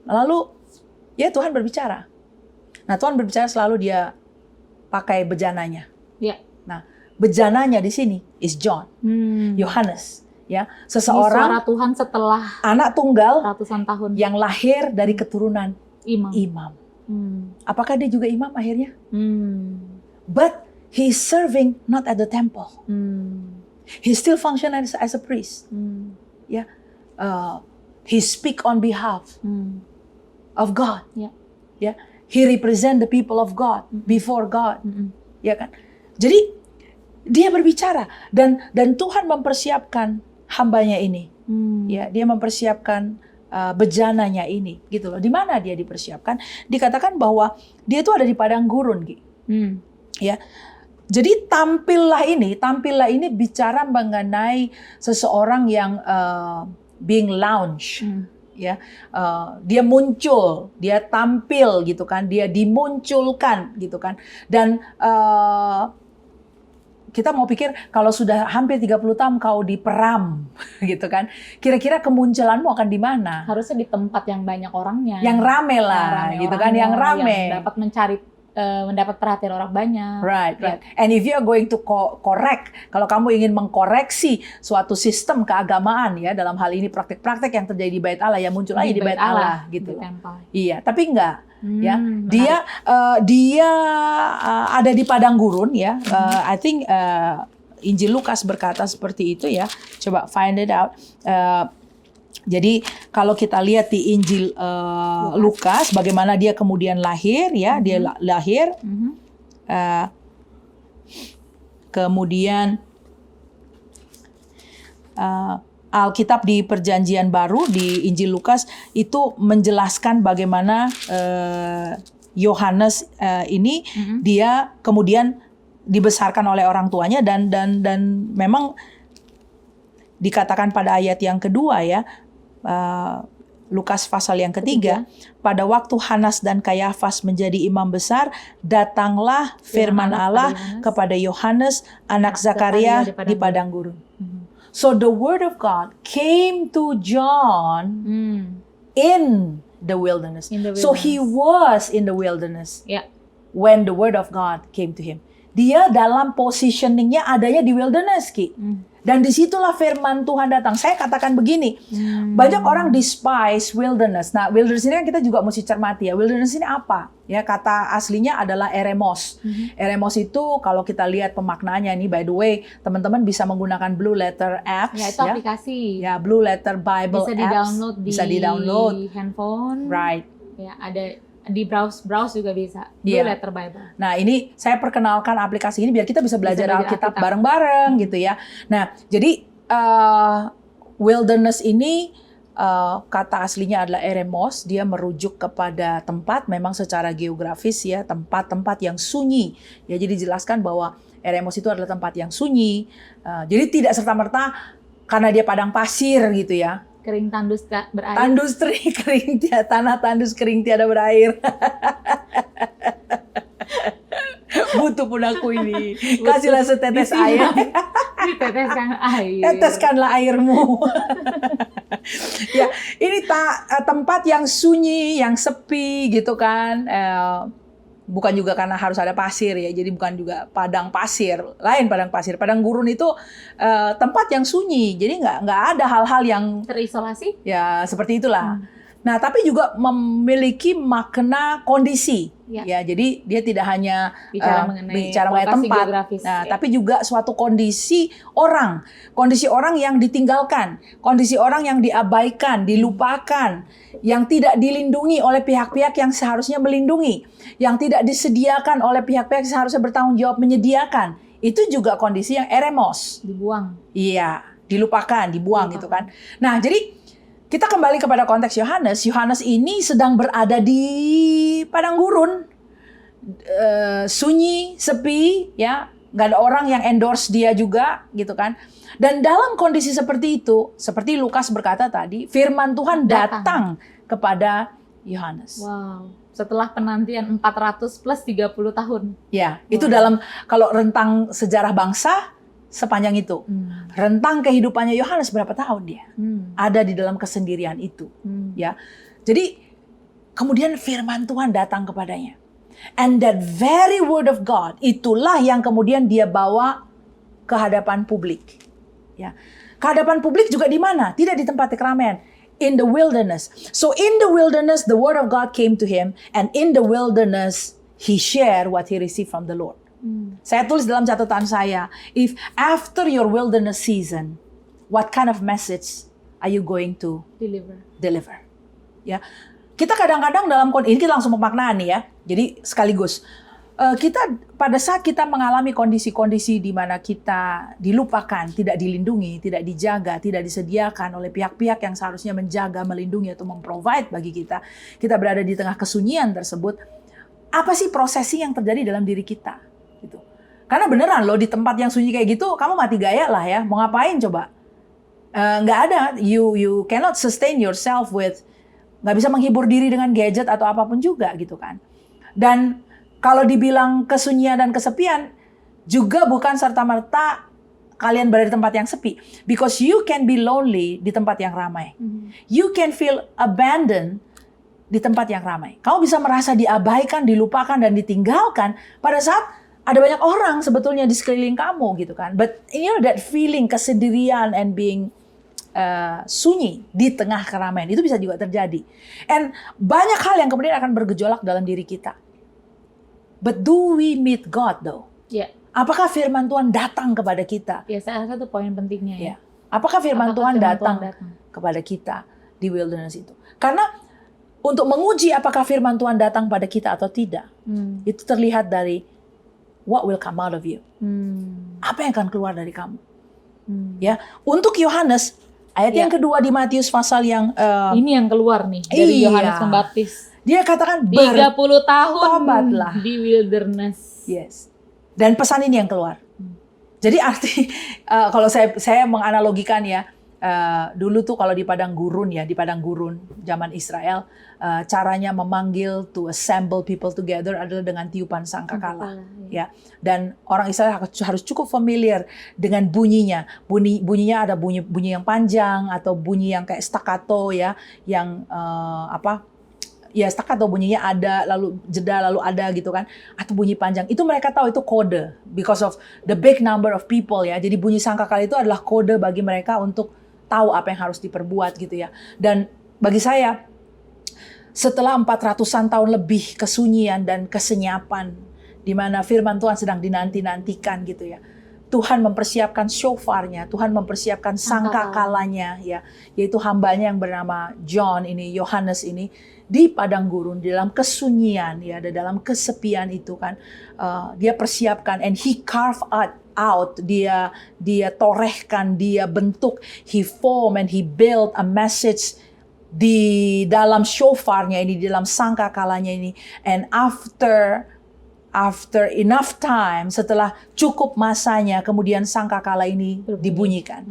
Lalu ya Tuhan berbicara. Nah, Tuhan berbicara selalu dia pakai bejananya. Ya. Nah, bejananya di sini is John. Yohanes, ya. Seseorang suara Tuhan setelah anak tunggal ratusan tahun yang lahir dari keturunan imam. Apakah dia juga imam akhirnya? But he is serving not at the temple. He still function as a priest. Ya. He speak on behalf of God. Yeah. Yeah. He represent the people of God before God. Ya kan? Jadi dia berbicara dan Tuhan mempersiapkan hambanya ini. Ya, dia mempersiapkan bejananya ini gitu loh. Di mana dia dipersiapkan? Dikatakan bahwa dia itu ada di padang gurun, Gi. Ya. Jadi tampillah ini bicara mengenai seseorang yang being launched. Ya, dia muncul, dia tampil gitu kan, dia dimunculkan gitu kan, dan kita mau pikir kalau sudah hampir 30 tahun kau diperam gitu kan, kira-kira kemunculanmu akan di mana? Harusnya di tempat yang banyak orangnya, yang rame lah, gitu kan, yang rame, yang dapat mendapat perhatian orang banyak. Right. And if you are going to correct, kalau kamu ingin mengkoreksi suatu sistem keagamaan ya, dalam hal ini praktek-praktek yang terjadi di Bait Allah, ya muncul aja di Bait Allah gitu. Iya, tapi enggak. Ya, dia ada di padang gurun ya. I think Injil Lukas berkata seperti itu ya. Coba find it out. Jadi kalau kita lihat di Injil Lukas, bagaimana dia kemudian lahir ya, dia lahir, kemudian Alkitab di Perjanjian Baru di Injil Lukas itu menjelaskan bagaimana Yohanes ini dia kemudian dibesarkan oleh orang tuanya dan memang dikatakan pada ayat yang kedua ya. Lukas pasal yang ketiga, pada waktu Hanas dan Kayafas menjadi imam besar, datanglah firman Allah kepada Yohanes, anak Zakaria di padang gurun. So the word of God came to John in the wilderness. So he was in the wilderness when the word of God came to him. Dia dalam positioningnya adanya di wilderness, Ki. Dan disitulah firman Tuhan datang. Saya katakan begini, banyak orang despise wilderness. Nah, wilderness ini kan kita juga mesti cermati ya. Wilderness ini apa? Ya, kata aslinya adalah eremos. Eremos itu kalau kita lihat pemaknaannya ini, by the way, teman-teman bisa menggunakan Blue Letter apps. Ya, itu aplikasi. Ya, Blue Letter Bible apps. Bisa di handphone. Right. Ya, ada di browse juga bisa. Blue Letter Bible. Nah, ini saya perkenalkan aplikasi ini biar kita bisa belajar Alkitab bareng-bareng gitu ya. Nah, jadi wilderness ini kata aslinya adalah eremos. Dia merujuk kepada tempat memang secara geografis ya, tempat-tempat yang sunyi. Ya, jadi dijelaskan bahwa eremos itu adalah tempat yang sunyi. Jadi tidak serta-merta karena dia padang pasir gitu ya. Kering tandus berair. Tandus kering tanah tandus kering tiada berair. Butuh pun aku ini. Kasihlah setetes air. Diteteskan air. Teteskanlah airmu. Ya, ini tempat yang sunyi, yang sepi gitu kan. Bukan juga karena harus ada pasir ya, jadi bukan juga padang pasir, lain padang pasir. Padang gurun itu tempat yang sunyi, jadi nggak ada hal-hal yang terisolasi. Ya seperti itulah. Nah, tapi juga memiliki makna kondisi. Ya, jadi dia tidak hanya bicara mengenai tempat, geografis, nah, tapi juga suatu kondisi orang yang ditinggalkan, kondisi orang yang diabaikan, dilupakan, yang tidak dilindungi oleh pihak-pihak yang seharusnya melindungi, yang tidak disediakan oleh pihak-pihak yang seharusnya bertanggung jawab menyediakan. Itu juga kondisi yang eremos. Dibuang. Iya, dilupakan, dibuang gitu kan. Nah, jadi kita kembali kepada konteks Yohanes. Yohanes ini sedang berada di padang gurun, sunyi, sepi, ya, nggak ada orang yang endorse dia juga, gitu kan. Dan dalam kondisi seperti itu, seperti Lukas berkata tadi, firman Tuhan datang kepada Yohanes. Wow. Setelah penantian 400 plus 30 tahun. Ya, itu dalam kalau rentang sejarah bangsa. Sepanjang itu. Rentang kehidupannya Yohanes berapa tahun dia? Ada di dalam kesendirian itu. Ya. Jadi kemudian firman Tuhan datang kepadanya. And that very word of God, itulah yang kemudian dia bawa ke hadapan publik. Ya. Ke hadapan publik juga di mana? Tidak di tempat keramaian. In the wilderness. So in the wilderness, the word of God came to him. And in the wilderness, he shared what he received from the Lord. Saya tulis dalam catatan saya, if after your wilderness season, what kind of message are you going to deliver? Ya, kita kadang-kadang dalam ini kita langsung pemaknaan nih ya. Jadi sekaligus kita pada saat kita mengalami kondisi-kondisi di mana kita dilupakan, tidak dilindungi, tidak dijaga, tidak disediakan oleh pihak-pihak yang seharusnya menjaga, melindungi atau memprovide bagi kita, kita berada di tengah kesunyian tersebut. Apa sih prosesi yang terjadi dalam diri kita? Gitu. Karena beneran loh di tempat yang sunyi kayak gitu, kamu mati gaya lah ya. Mau ngapain coba? Nggak ada. You cannot sustain yourself with, nggak bisa menghibur diri dengan gadget atau apapun juga gitu kan. Dan kalau dibilang kesunyian dan kesepian, juga bukan serta-merta kalian berada di tempat yang sepi. Because you can be lonely di tempat yang ramai. You can feel abandoned di tempat yang ramai. Kamu bisa merasa diabaikan, dilupakan, dan ditinggalkan pada saat ada banyak orang sebetulnya di sekeliling kamu gitu kan. But you know that feeling kesendirian and being sunyi di tengah keramaian, itu bisa juga terjadi. And banyak hal yang kemudian akan bergejolak dalam diri kita. But do we meet God though? Ya. Apakah firman Tuhan datang kepada kita? Ya, salah satu poin pentingnya ya. Apakah firman Tuhan datang datang kepada kita di wilderness itu? Karena untuk menguji apakah firman Tuhan datang pada kita atau tidak, itu terlihat dari what will come out of you. Apa yang akan keluar dari kamu? Ya, untuk Yohanes ayat yang kedua di Matius pasal yang ini yang keluar nih dari Yohanes Pembaptis. Dia katakan 30 tahun tobatlah di wilderness. Yes. Dan pesan ini yang keluar. Jadi arti kalau saya menganalogikan ya, dulu tuh kalau di padang gurun zaman Israel, caranya memanggil to assemble people together adalah dengan tiupan sangkakala. Ya. Dan orang Israel harus cukup familiar dengan bunyinya. Bunyinya ada bunyi yang panjang atau bunyi yang kayak staccato ya, yang ya staccato bunyinya ada, lalu jeda, lalu ada gitu kan, atau bunyi panjang. Itu mereka tahu itu kode because of the big number of people ya. Jadi bunyi sangkakala itu adalah kode bagi mereka untuk tahu apa yang harus diperbuat gitu ya. Dan bagi saya setelah 400-an tahun lebih kesunyian dan kesenyapan di mana firman Tuhan sedang dinanti-nantikan gitu ya. Tuhan mempersiapkan shofarnya, Tuhan mempersiapkan sangkakalanya ya, yaitu hambanya yang bernama Yohanes ini di padang gurun, di dalam kesunyian ya, dalam kesepian itu kan, dia persiapkan and he carved out, dia torehkan, dia bentuk, he form and he built a message di dalam shofarnya ini, di dalam sangkakalanya ini, and after enough time, setelah cukup masanya, kemudian sangkakala ini dibunyikan.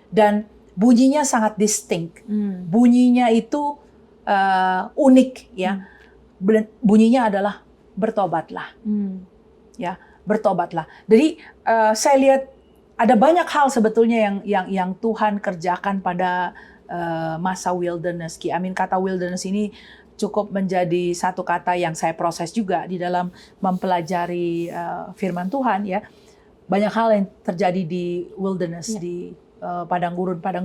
Dan bunyinya sangat distinct. Bunyinya itu unik ya. Bunyinya adalah bertobatlah. Ya, bertobatlah. Jadi saya lihat ada banyak hal sebetulnya yang Tuhan kerjakan pada masa wilderness. Kata wilderness ini cukup menjadi satu kata yang saya proses juga di dalam mempelajari firman Tuhan ya. Banyak hal yang terjadi di wilderness, di padang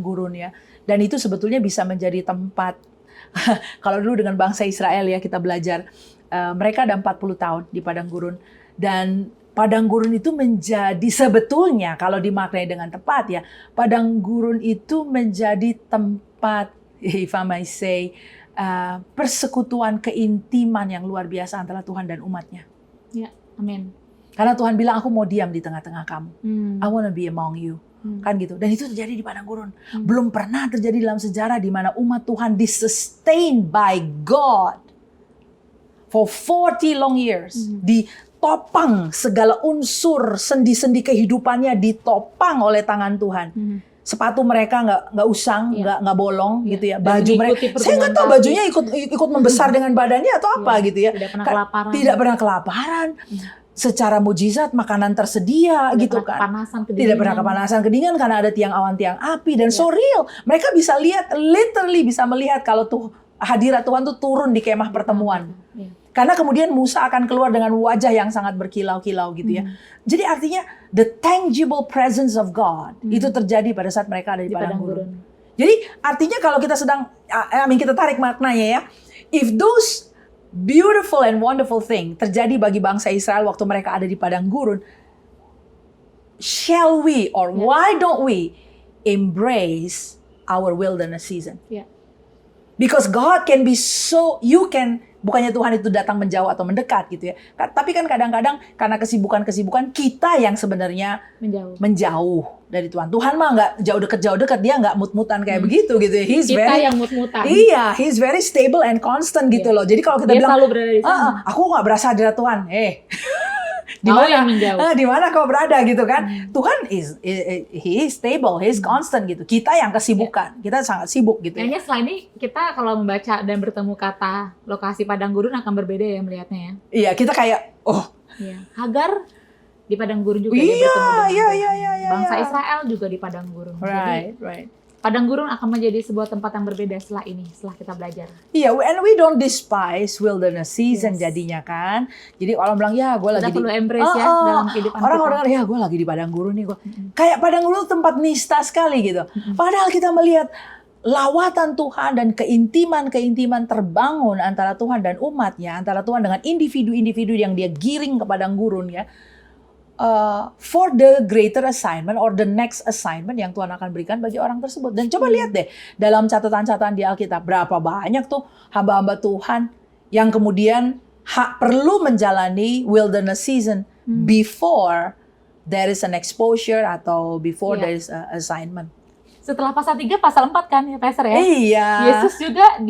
gurun ya. Dan itu sebetulnya bisa menjadi tempat kalau dulu dengan bangsa Israel ya, kita belajar mereka ada 40 tahun di padang gurun, dan padang gurun itu menjadi sebetulnya kalau dimaknai dengan tepat ya, padang gurun itu menjadi tempat, if I may say, persekutuan keintiman yang luar biasa antara Tuhan dan umatnya. Ya, amin. Karena Tuhan bilang, aku mau diam di tengah-tengah kamu. I wanna be among you. Kan gitu. Dan itu terjadi di padang gurun. Belum pernah terjadi dalam sejarah di mana umat Tuhan disustain by God for 40 long years. Ditopang segala unsur sendi-sendi kehidupannya, ditopang oleh tangan Tuhan. Sepatu mereka nggak usang, nggak bolong gitu ya. Baju mereka, saya nggak tahu bajunya ikut membesar dengan badannya atau apa gitu ya. Tidak pernah kelaparan. Tidak pernah kelaparan. Secara mujizat makanan tersedia gitu kan. Tidak pernah kepanasan, kedinginan karena ada tiang awan, tiang api, dan so real. Mereka bisa lihat, literally bisa melihat kalau tuh hadirat Tuhan tuh turun di kemah pertemuan. Karena kemudian Musa akan keluar dengan wajah yang sangat berkilau-kilau gitu ya. Jadi artinya the tangible presence of God itu terjadi pada saat mereka ada di padang gurun. Jadi artinya kalau kita kita tarik maknanya ya, if those beautiful and wonderful thing terjadi bagi bangsa Israel waktu mereka ada di padang gurun, shall we or why don't we embrace our wilderness season? Because God can be so, bukannya Tuhan itu datang menjauh atau mendekat gitu ya. Tapi kan kadang-kadang karena kesibukan kita yang sebenarnya menjauh dari Tuhan. Tuhan mah nggak jauh dekat, dia nggak mut-mutan kayak begitu gitu ya. Kita yang mut-mutan. Iya, he's very stable and constant gitu loh. Jadi kalau kita dia bilang, selalu berada di sana. Aku nggak berasa hadirat Tuhan. Di mana kau berada gitu kan? Tuhan he is stable, he is constant gitu. Kita yang kesibukan, kita sangat sibuk gitu. Kayaknya setelah ini kita kalau membaca dan bertemu kata lokasi padang gurun akan berbeda ya melihatnya ya. Iya, kita kayak Hagar di padang gurun juga dia bertemu dengan bangsa Israel juga di padang gurun. Right. Padang gurun akan menjadi sebuah tempat yang berbeda setelah kita belajar. Iya, and we don't despise wilderness season jadinya kan. Jadi orang bilang, ya gue lagi perlu embrace ya dalam kehidupan orang-orang ya gue lagi di padang gurun nih. Kayak padang gurun tempat nista sekali gitu. Padahal kita melihat lawatan Tuhan dan keintiman terbangun antara Tuhan dan umatnya, antara Tuhan dengan individu-individu yang dia giring ke padang gurun ya. For the greater assignment or the next assignment yang Tuhan akan berikan bagi orang tersebut. Dan coba lihat deh dalam catatan-catatan di Alkitab berapa banyak tuh hamba-hamba Tuhan yang kemudian perlu menjalani wilderness season before there is an exposure atau before there is an assignment. Setelah pasal 3, pasal 4 kan ya Pastor ya? Iya. Yesus juga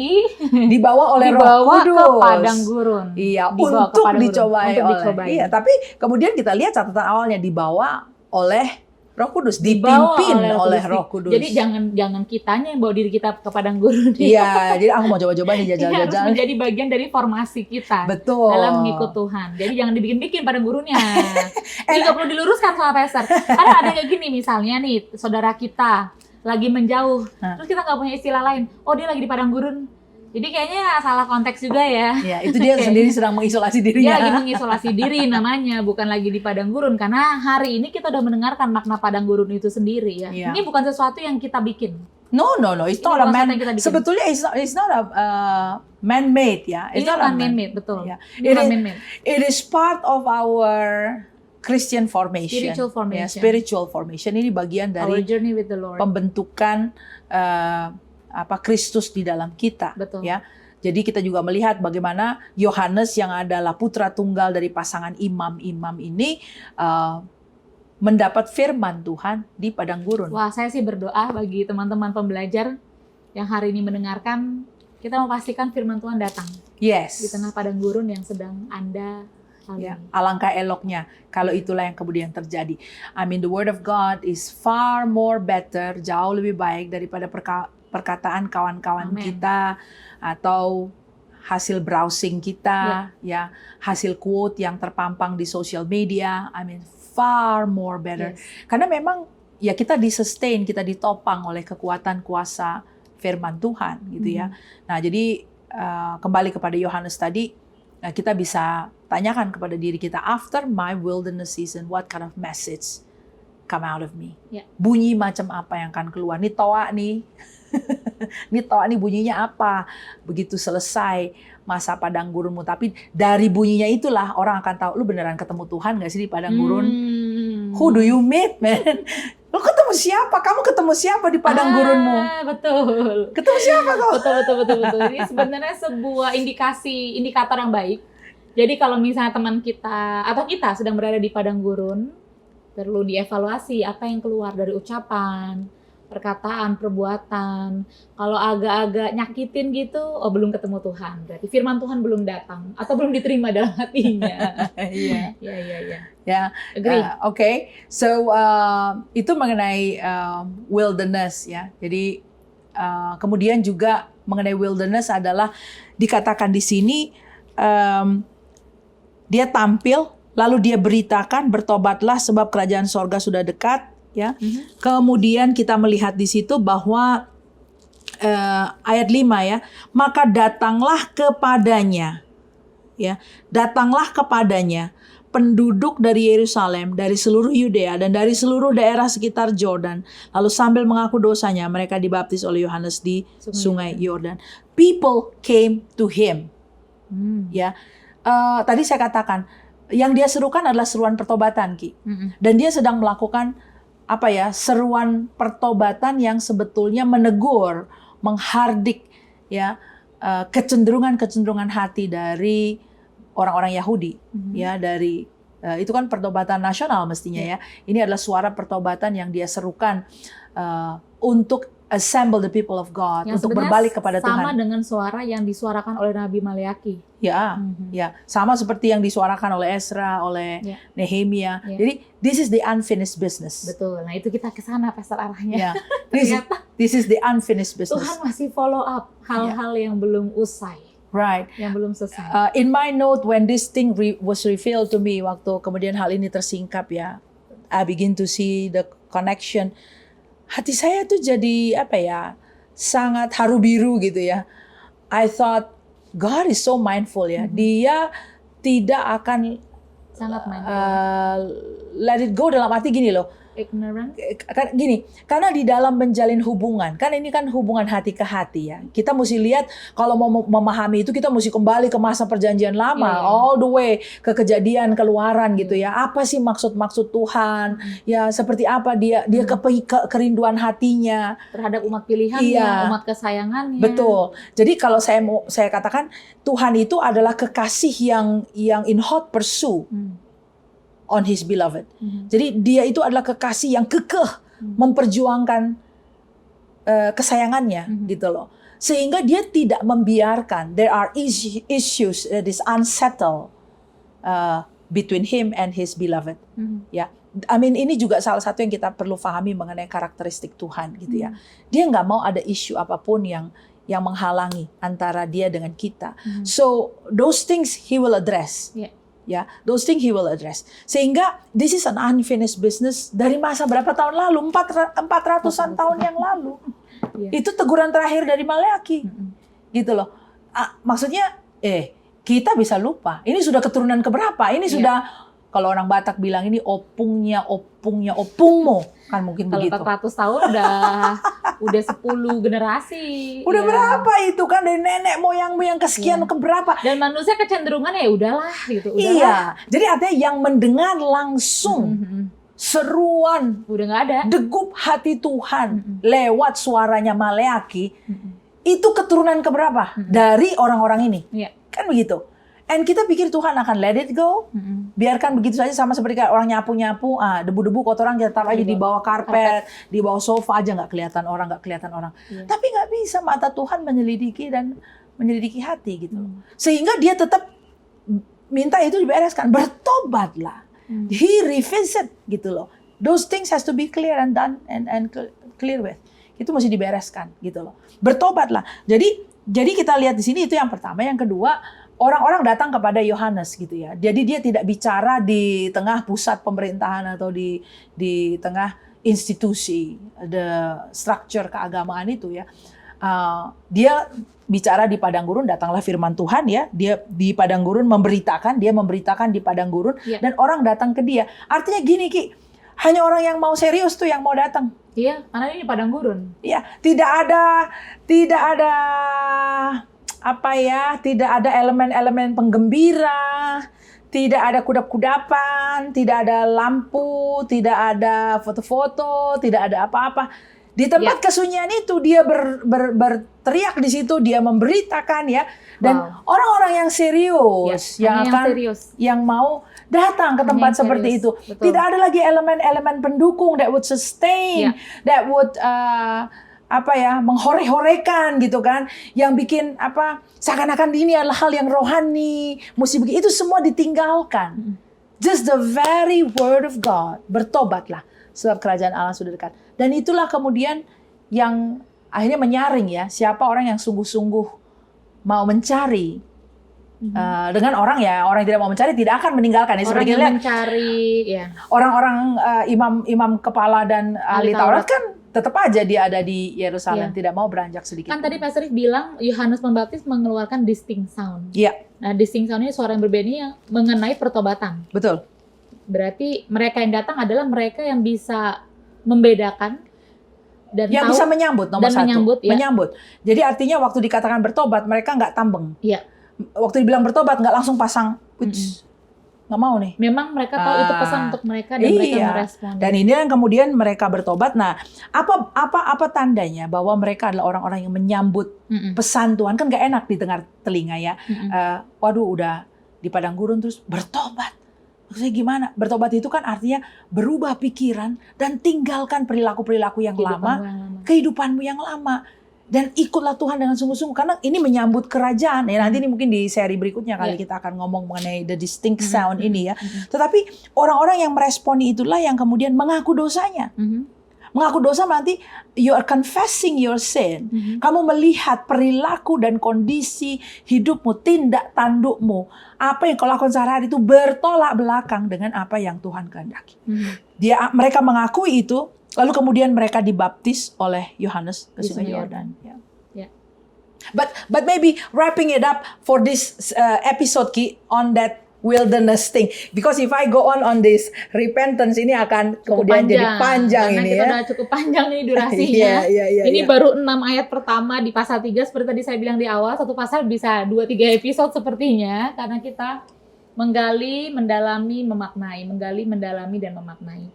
dibawa oleh Roh Kudus ke padang gurun. Iya, untuk dicobai oleh. Iya, tapi kemudian kita lihat catatan awalnya dibawa oleh Roh Kudus, dipimpin oleh Roh Kudus. Jadi jangan kitanya yang bawa diri kita ke padang gurun. Iya, jadi aku mau coba-coba nih jajal-jajal. Harus menjadi bagian dari formasi kita. Betul. Dalam mengikut Tuhan. Jadi jangan dibikin-bikin padang gurunnya. Ini nggak perlu diluruskan sama Pastor. Karena ada kayak gini misalnya nih, saudara kita lagi menjauh, terus kita nggak punya istilah lain. Oh dia lagi di padang gurun. Jadi kayaknya salah konteks juga ya. Ya itu dia sendiri sedang mengisolasi dirinya. Dia lagi mengisolasi diri namanya, bukan lagi di padang gurun. Karena hari ini kita udah mendengarkan makna padang gurun itu sendiri ya. Ini bukan sesuatu yang kita bikin. No. It's not a man. Sebetulnya it's not a man-made ya. It's not man-made, betul. Yeah. It is part of our Christian formation, spiritual formation. Ini bagian dari our journey with the Lord. Pembentukan Kristus di dalam kita. Betul. Ya. Jadi kita juga melihat bagaimana Yohanes yang adalah putra tunggal dari pasangan imam-imam ini mendapat firman Tuhan di padang gurun. Wah, saya sih berdoa bagi teman-teman pembelajar yang hari ini mendengarkan, kita memastikan firman Tuhan datang. Yes. Di tengah padang gurun yang sedang Anda. Ya, alangkah eloknya kalau itulah yang kemudian terjadi. I mean the word of God is far more better, jauh lebih baik daripada perkataan kawan-kawan kita atau hasil browsing kita, ya hasil quote yang terpampang di social media. I mean far more better. Karena memang ya kita di-sustain, kita ditopang oleh kekuatan kuasa firman Tuhan gitu ya. Nah, jadi kembali kepada Yohanes tadi, kita bisa tanyakan kepada diri kita, after my wilderness season, what kind of message come out of me? Bunyi macam apa yang akan keluar? Ini toa nih, bunyinya apa? Begitu selesai masa padang gurunmu, tapi dari bunyinya itulah orang akan tahu, lu beneran ketemu Tuhan gak sih di padang gurun? Who do you meet, man? Lu ketemu siapa? Kamu ketemu siapa di padang gurunmu? Betul. Ketemu siapa kau? Betul. Ini sebenarnya sebuah indikator yang baik. Jadi kalau misalnya teman kita atau kita sedang berada di padang gurun, perlu dievaluasi apa yang keluar dari ucapan, perkataan, perbuatan. Kalau agak-agak nyakitin gitu, oh belum ketemu Tuhan. Berarti firman Tuhan belum datang atau belum diterima dalam hatinya. Iya. Ya. Agree. Okay. So itu mengenai wilderness ya. Jadi kemudian juga mengenai wilderness adalah dikatakan di sini dia tampil lalu dia beritakan bertobatlah sebab kerajaan sorga sudah dekat. Ya, kemudian kita melihat di situ bahwa ayat 5 ya, maka datanglah kepadanya, ya, datanglah kepadanya penduduk dari Yerusalem, dari seluruh Yudea dan dari seluruh daerah sekitar Jordan, lalu sambil mengaku dosanya mereka dibaptis oleh Yohanes di Sungai Yordan. People came to him, ya. Tadi saya katakan yang dia serukan adalah seruan pertobatan, Ki, dan dia sedang melakukan seruan pertobatan yang sebetulnya menegur, menghardik ya kecenderungan hati dari orang-orang Yahudi, ya dari itu kan pertobatan nasional mestinya ya. Ini adalah suara pertobatan yang dia serukan untuk assemble the people of God, Yang untuk sebenarnya berbalik kepada Tuhan. sama dengan suara yang disuarakan oleh Nabi Maleaki. Ya, ya, sama seperti yang disuarakan oleh Ezra, oleh Nehemia. Jadi this is the unfinished business. Betul. Nah itu kita ke sana Pastor arahnya. Ya, this is the unfinished business. Tuhan masih follow up hal-hal yang belum usai. Right. Yang belum selesai. In my note, when this thing was revealed to me, waktu kemudian hal ini tersingkap ya, I begin to see the connection. Hati saya tuh jadi apa ya, sangat haru biru gitu ya. I thought God is so mindful ya. Dia tidak akan Sangat mindful. Let it go dalam arti gini loh. Ignorant. Gini, karena di dalam menjalin hubungan, kan ini kan hubungan hati ke hati ya. Kita mesti lihat kalau mau memahami itu kita mesti kembali ke masa perjanjian lama, all the way ke kejadian keluaran gitu ya. Apa sih maksud Tuhan? Ya seperti apa dia kerinduan hatinya Terhadap umat pilihannya, umat kesayangannya. Betul. Jadi kalau saya katakan Tuhan itu adalah kekasih yang in hot pursuit on His beloved. Jadi dia itu adalah kekasih yang kekeh memperjuangkan kesayangannya gitu loh. Sehingga dia tidak membiarkan there are issues that is unsettled between him and his beloved. Ya, I mean ini juga salah satu yang kita perlu pahami mengenai karakteristik Tuhan gitu ya. Dia nggak mau ada isu apapun yang menghalangi antara dia dengan kita. So those things He will address. Ya, those things He will address. Sehingga this is an unfinished business dari masa berapa tahun lalu? 400-an tahun yang lalu. Itu teguran terakhir dari Maleaki. Gitu loh. Maksudnya kita bisa lupa. Ini sudah keturunan keberapa? Ini sudah kalau orang Batak bilang ini opungnya opungmu, kan mungkin kalau begitu. Kalau 400 tahun udah 10 generasi. Udah berapa itu kan dari nenek moyangmu yang kesekian keberapa? Dan manusia kecenderungannya ya udahlah gitu. Iya. Jadi artinya yang mendengar langsung seruan udah nggak ada. Degup hati Tuhan lewat suaranya Maleaki. Itu keturunan keberapa? Dari orang-orang ini. Kan begitu. And kita pikir Tuhan akan let it go, biarkan begitu saja sama seperti kayak orang nyapu-nyapu, debu-debu kotoran kita taruh aja di bawah karpet, di bawah sofa aja nggak kelihatan orang. Tapi nggak bisa, mata Tuhan menyelidiki hati gitu. Sehingga dia tetap minta itu dibereskan, bertobatlah, He revisit gitu loh. Those things has to be clear and done and clear with. Itu mesti dibereskan gitu loh. Bertobatlah. Jadi kita lihat di sini itu yang pertama, yang kedua. Orang-orang datang kepada Yohanes gitu ya. Jadi dia tidak bicara di tengah pusat pemerintahan atau di tengah institusi, the structure keagamaan itu ya. Dia bicara di padang gurun, datanglah firman Tuhan ya. Dia di padang gurun memberitakan di padang gurun dan orang datang ke dia. Artinya gini Ki, hanya orang yang mau serius tuh yang mau datang. Iya, karena ini padang gurun. Iya, tidak ada tidak ada elemen-elemen penggembira, tidak ada kudap-kudapan, tidak ada lampu, tidak ada foto-foto, tidak ada apa-apa. Di tempat kesunyian itu dia berteriak di situ, dia memberitakan ya. Dan orang-orang yang serius, yang mau datang ke tempat seperti itu. Betul. Tidak ada lagi elemen-elemen pendukung that would sustain, that would menghore-horekan gitu kan, yang bikin seakan-akan ini adalah hal yang rohani, mesti begitu. Itu semua ditinggalkan. Just the very word of God. Bertobatlah sebab kerajaan Allah sudah dekat. Dan itulah kemudian yang akhirnya menyaring ya, siapa orang yang sungguh-sungguh mau mencari. Dengan orang yang tidak mau mencari tidak akan meninggalkan. Orang yang mencari, orang-orang imam kepala dan ahli Taurat kan tetap aja dia ada di Yerusalem, tidak mau beranjak sedikit. Kan tadi Pastor Rif bilang Yohanes Pembaptis mengeluarkan distinct sound. Iya. Nah, distinct sound ini suara yang berbeda yang mengenai pertobatan. Betul. Berarti mereka yang datang adalah mereka yang bisa membedakan dan yang tahu, bisa menyambut nomor dan satu. menyambut. Jadi artinya waktu dikatakan bertobat mereka nggak tambeng. Iya. Waktu dibilang bertobat nggak langsung pasang nggak mau nih. Memang mereka tahu itu pesan untuk mereka dan mereka Iya. merespon. Dan ini yang kemudian mereka bertobat. Nah, apa tandanya bahwa mereka adalah orang-orang yang menyambut pesan Tuhan? Kan nggak enak didengar telinga ya. Waduh, udah di padang gurun terus bertobat. Maksudnya gimana? Bertobat itu kan artinya berubah pikiran dan tinggalkan perilaku-perilaku yang kehidupanmu yang lama. Dan ikutlah Tuhan dengan sungguh-sungguh. Karena ini menyambut kerajaan. Ya, nanti ini mungkin di seri berikutnya kali kita akan ngomong mengenai the distinct sound ini ya. Tetapi orang-orang yang meresponi itulah yang kemudian mengaku dosanya. Mengaku dosa berarti you are confessing your sin. Kamu melihat perilaku dan kondisi hidupmu, tindak tandukmu. Apa yang kau lakukan sehari-hari itu bertolak belakang dengan apa yang Tuhan kehendaki. Mereka mengakui itu, lalu kemudian mereka dibaptis oleh Yohanes ke Sungai Yordan. But maybe wrapping it up for this episode, Ki, on that wilderness thing. Because if I go on this repentance, ini akan kemudian jadi panjang karena ini kita ya. udah cukup panjang nih durasinya. Ini baru 6 ayat pertama di pasal 3. Seperti tadi saya bilang di awal, satu pasal bisa 2-3 episode sepertinya. Karena kita menggali, mendalami, memaknai. Menggali, mendalami, dan memaknai.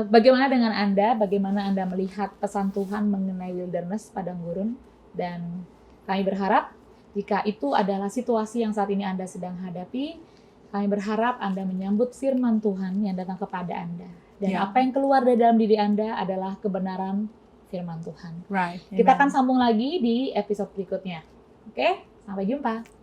Bagaimana dengan Anda? Bagaimana Anda melihat pesan Tuhan mengenai wilderness, padang gurun? Dan kami berharap jika itu adalah situasi yang saat ini Anda sedang hadapi, kami berharap Anda menyambut firman Tuhan yang datang kepada Anda. Dan apa yang keluar dari dalam diri Anda adalah kebenaran firman Tuhan. Kita akan sambung lagi di episode berikutnya. Oke, sampai jumpa.